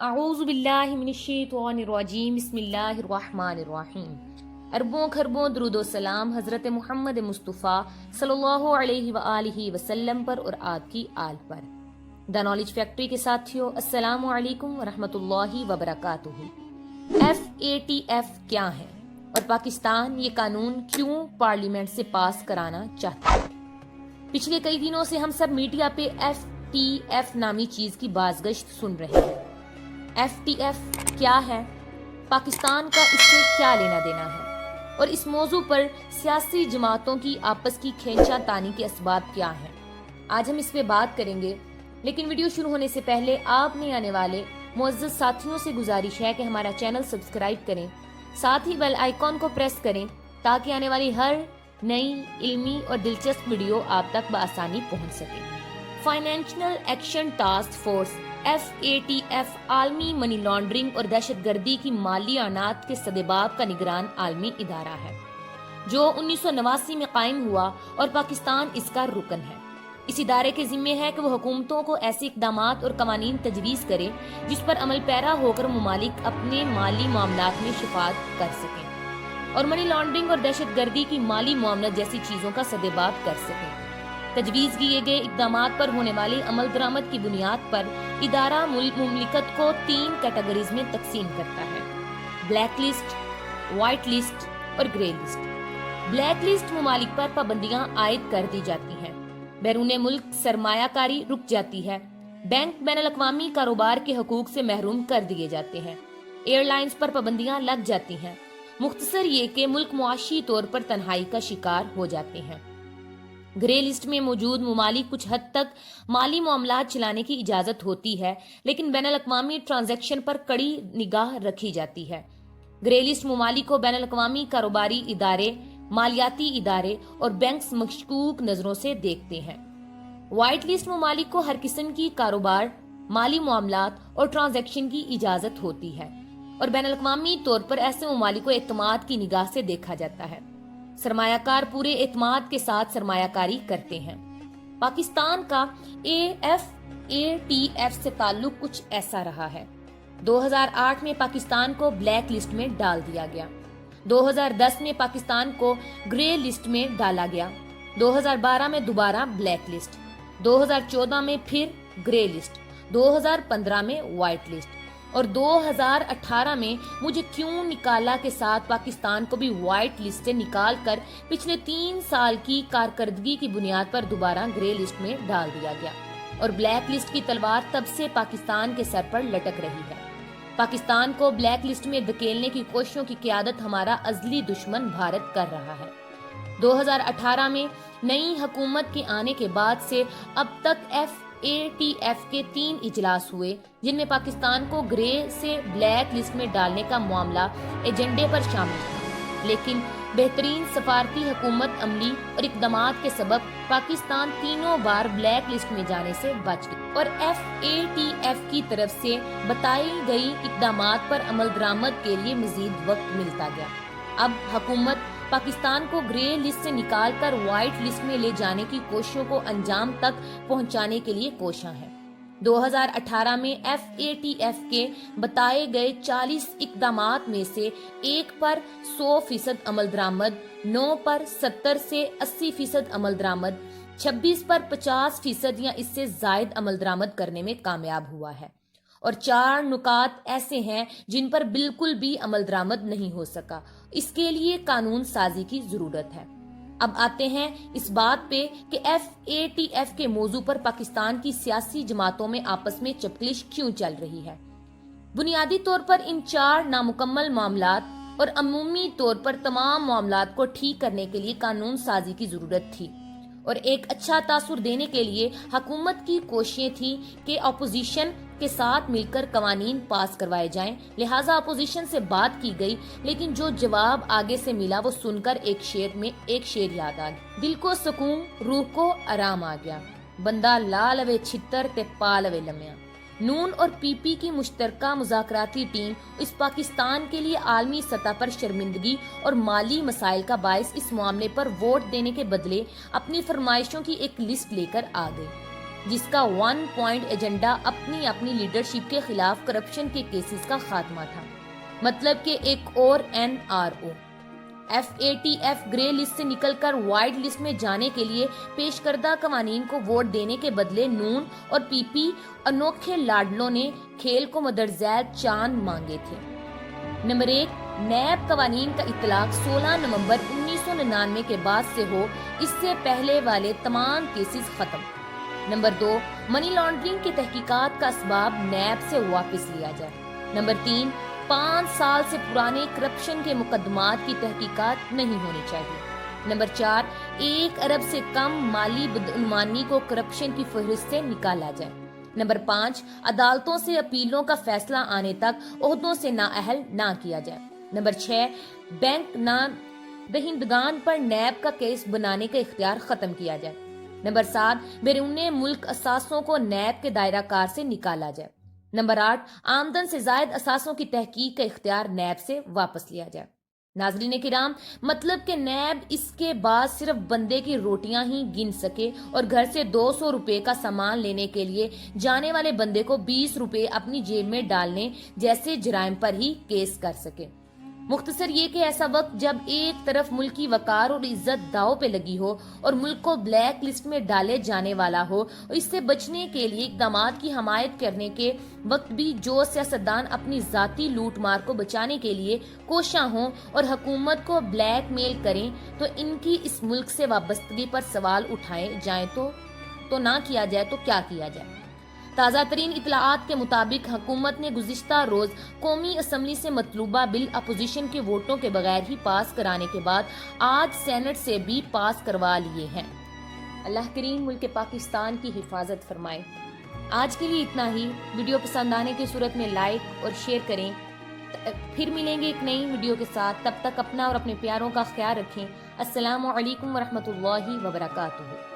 اعوذ باللہ من الشیطان الرجیم بسم اللہ الرحمن الرحیم۔ اربوں خربوں درود و سلام حضرت محمد مصطفیٰ صلی اللہ علیہ وآلہ وسلم پر اور آپ کی آل پر۔ دا نالج فیکٹری کے ساتھیوں، السلام علیکم ورحمۃ اللہ وبرکاتہ۔ FATF کیا ہے اور پاکستان یہ قانون کیوں پارلیمنٹ سے پاس کرانا چاہتا ہے؟ پچھلے کئی دنوں سے ہم سب میڈیا پہ FTF نامی چیز کی بازگشت سن رہے ہیں۔ FTF کیا ہے، پاکستان کا اس سے کیا لینا دینا ہے، اور اس موضوع پر سیاسی جماعتوں کی آپس کی کھینچا تانی کے اسباب کیا ہیں، آج ہم اس پہ بات کریں گے۔ لیکن ویڈیو شروع ہونے سے پہلے آپ نے آنے والے معزز ساتھیوں سے گزارش ہے کہ ہمارا چینل سبسکرائب کریں، ساتھ ہی بیل آئیکن کو پریس کریں تاکہ آنے والی ہر نئی علمی اور دلچسپ ویڈیو آپ تک بآسانی پہنچ سکے۔ Financial action task force FATF عالمی منی لانڈرنگ اور دہشت گردی کی مالی اعانات کے سدباب کا نگران عالمی ادارہ ہے، جو 1989 میں قائم ہوا اور پاکستان اس کا رکن ہے۔ اس ادارے کے ذمہ ہے کہ وہ حکومتوں کو ایسے اقدامات اور قوانین تجویز کرے جس پر عمل پیرا ہو کر ممالک اپنے مالی معاملات میں شفاعت کر سکیں اور منی لانڈرنگ اور دہشت گردی کی مالی معاملات جیسی چیزوں کا سدباب کر سکیں۔ تجویز کیے گئے اقدامات پر ہونے والی عمل درآمد کی بنیاد پر ادارہ مملکت کو 3 کیٹیگریز میں تقسیم کرتا ہے: بلیک لسٹ، وائٹ لسٹ اور گرے لسٹ۔ بلیک لسٹ ممالک پر پابندیاں عائد کر دی جاتی ہیں، بیرون ملک سرمایہ کاری رک جاتی ہے، بینک بین الاقوامی کاروبار کے حقوق سے محروم کر دیے جاتے ہیں، ایئر لائنز پر پابندیاں لگ جاتی ہیں، مختصر یہ کہ ملک معاشی طور پر تنہائی کا شکار ہو جاتے ہیں۔ گرے لسٹ میں موجود ممالک کچھ حد تک مالی معاملات چلانے کی اجازت ہوتی ہے، لیکن بین الاقوامی ٹرانزیکشن پر کڑی نگاہ رکھی جاتی ہے۔ گرے لسٹ ممالک کو بین الاقوامی کاروباری ادارے، مالیاتی ادارے اور بینکس مشکوک نظروں سے دیکھتے ہیں۔ وائٹ لسٹ ممالک کو ہر قسم کی کاروبار، مالی معاملات اور ٹرانزیکشن کی اجازت ہوتی ہے، اور بین الاقوامی طور پر ایسے ممالک کو اعتماد کی نگاہ سے دیکھا جاتا ہے۔ سرمایہ کار پورے اعتماد کے ساتھ سرمایہ کاری کرتے ہیں۔ پاکستان کا FATF سے تعلق کچھ ایسا رہا ہے۔ 2008 میں پاکستان کو بلیک لسٹ میں ڈال دیا گیا، 2010 میں پاکستان کو گرے لسٹ میں ڈالا گیا، 2012 میں دوبارہ بلیک لسٹ، 2014 میں پھر گرے لسٹ، 2015 میں وائٹ لسٹ، اور 2018 میں مجھے کیوں نکالا کے ساتھ پاکستان کو بھی وائٹ لسٹ سے نکال کر پچھلے 3 سال کی کارکردگی کی بنیاد پر دوبارہ گرے لسٹ میں ڈال دیا گیا، اور بلیک لسٹ کی تلوار تب سے پاکستان کے سر پر لٹک رہی ہے۔ پاکستان کو بلیک لسٹ میں دھکیلنے کی کوششوں کی قیادت ہمارا ازلی دشمن بھارت کر رہا ہے۔ 2018 میں نئی حکومت کے آنے کے بعد سے اب تک FATF کے 3 اجلاس ہوئے، جن میں پاکستان کو گرے سے بلیک لسٹ میں ڈالنے کا معاملہ ایجنڈے پر شامل تھا، لیکن بہترین سفارتی حکمت عملی اور اقدامات کے سبب پاکستان تینوں بار بلیک لسٹ میں جانے سے بچ گیا، اور FATF کی طرف سے بتائی گئی اقدامات پر عمل درآمد کے لیے مزید وقت ملتا گیا۔ اب حکومت پاکستان کو گرے لسٹ سے نکال کر وائٹ لسٹ میں لے جانے کی کوششوں کو انجام تک پہنچانے کے لیے کوشاں ہے۔ 2018 میں FATF کے بتائے گئے 40 اقدامات میں سے 1 پر 100% عمل درآمد، 9 پر 70 سے 80% عمل درآمد، 26 پر 50% یا اس سے زائد عمل درآمد کرنے میں کامیاب ہوا ہے، اور 4 نکات ایسے ہیں جن پر بالکل بھی عمل درآمد نہیں ہو سکا۔ اس کے لیے قانون سازی کی ضرورت ہے۔ اب آتے ہیں اس بات پہ کہ FATF کے موضوع پر پاکستان کی سیاسی جماعتوں میں آپس میں چپکلش کیوں چل رہی ہے۔ بنیادی طور پر ان 4 نامکمل معاملات اور عمومی طور پر تمام معاملات کو ٹھیک کرنے کے لیے قانون سازی کی ضرورت تھی، اور ایک اچھا تاثر دینے کے لیے حکومت کی کوششیں تھیں کہ اپوزیشن کے ساتھ مل کر قوانین پاس کروائے جائیں، لہٰذا اپوزیشن سے بات کی گئی، لیکن جو جواب آگے سے ملا وہ سن کر ایک شعر یاد آ گیا: دل کو سکون، روح کو آرام آ گیا، بندہ لا لوے چھتر تے پا لوے لمیاں۔ نون اور PP کی مشترکہ مذاکراتی ٹیم اس پاکستان کے لیے عالمی سطح پر شرمندگی اور مالی مسائل کا باعث اس معاملے پر ووٹ دینے کے بدلے اپنی فرمائشوں کی ایک لسٹ لے کر آ گئی۔ جس کا 1 پوائنٹ ایجنڈا اپنی لیڈرشپ کے خلاف کرپشن کے کیسز کا خاتمہ تھا۔ مطلب کہ ایک اور NRO FATF گرے لسٹ سے نکل کر وائٹ لسٹ میں جانے کے لیے پیش کردہ قوانین کو ووٹ دینے کے بدلے نون اور PP انوکھے لاڈلوں نے کھیل کو مدرجہ چاند مانگے تھے۔ نمبر 1، نیب قوانین کا اطلاق 16 نومبر 1999 کے بعد سے ہو، اس سے پہلے والے تمام کیسز ختم۔ نمبر 2، منی لانڈرنگ کی تحقیقات کا اسباب نیب سے واپس لیا جائے۔ نمبر 3، 5 سال سے پرانے کرپشن کے مقدمات کی تحقیقات نہیں ہونی چاہیے۔ نمبر 4، 1 ارب سے کم مالی بدعنوانی کو کرپشن کی فہرست سے نکالا جائے۔ نمبر 5، عدالتوں سے اپیلوں کا فیصلہ آنے تک عہدوں سے نااہل نہ کیا جائے۔ نمبر 6، بینک نہ دہندگان پر نیب کا کیس بنانے کا اختیار ختم کیا جائے۔ نمبر 7، بیرون ملک اثاثوں کو نیب کے دائرہ کار سے نکالا جائے۔ نمبر 8، آمدن سے زائد اثاثوں کی تحقیق کا اختیار نیب سے واپس لیا جائے۔ ناظرین کرام، مطلب کہ نیب اس کے بعد صرف بندے کی روٹیاں ہی گن سکے اور گھر سے 200 روپے کا سامان لینے کے لیے جانے والے بندے کو 20 روپے اپنی جیب میں ڈالنے جیسے جرائم پر ہی کیس کر سکے۔ مختصر یہ کہ ایسا وقت جب ایک طرف ملک کی وقار اور عزت داؤ پہ لگی ہو اور ملک کو بلیک لسٹ میں ڈالے جانے والا ہو، اور اس سے بچنے کے لیے اقدامات کی حمایت کرنے کے وقت بھی جو سیاستدان اپنی ذاتی لوٹ مار کو بچانے کے لیے کوشاں ہوں اور حکومت کو بلیک میل کریں، تو ان کی اس ملک سے وابستگی پر سوال اٹھائے جائیں تو نہ کیا جائے تو کیا کیا جائے۔ تازہ ترین اطلاعات کے مطابق حکومت نے گزشتہ روز قومی اسمبلی سے مطلوبہ بل اپوزیشن کے ووٹوں کے بغیر ہی پاس کرانے کے بعد آج سینٹ سے بھی پاس کروا لیے ہیں۔ اللہ کریم ملک پاکستان کی حفاظت فرمائے۔ آج کے لیے اتنا ہی۔ ویڈیو پسند آنے کی صورت میں لائک اور شیئر کریں۔ پھر ملیں گے ایک نئی ویڈیو کے ساتھ، تب تک اپنا اور اپنے پیاروں کا خیال رکھیں۔ السلام علیکم ورحمۃ اللہ وبرکاتہ۔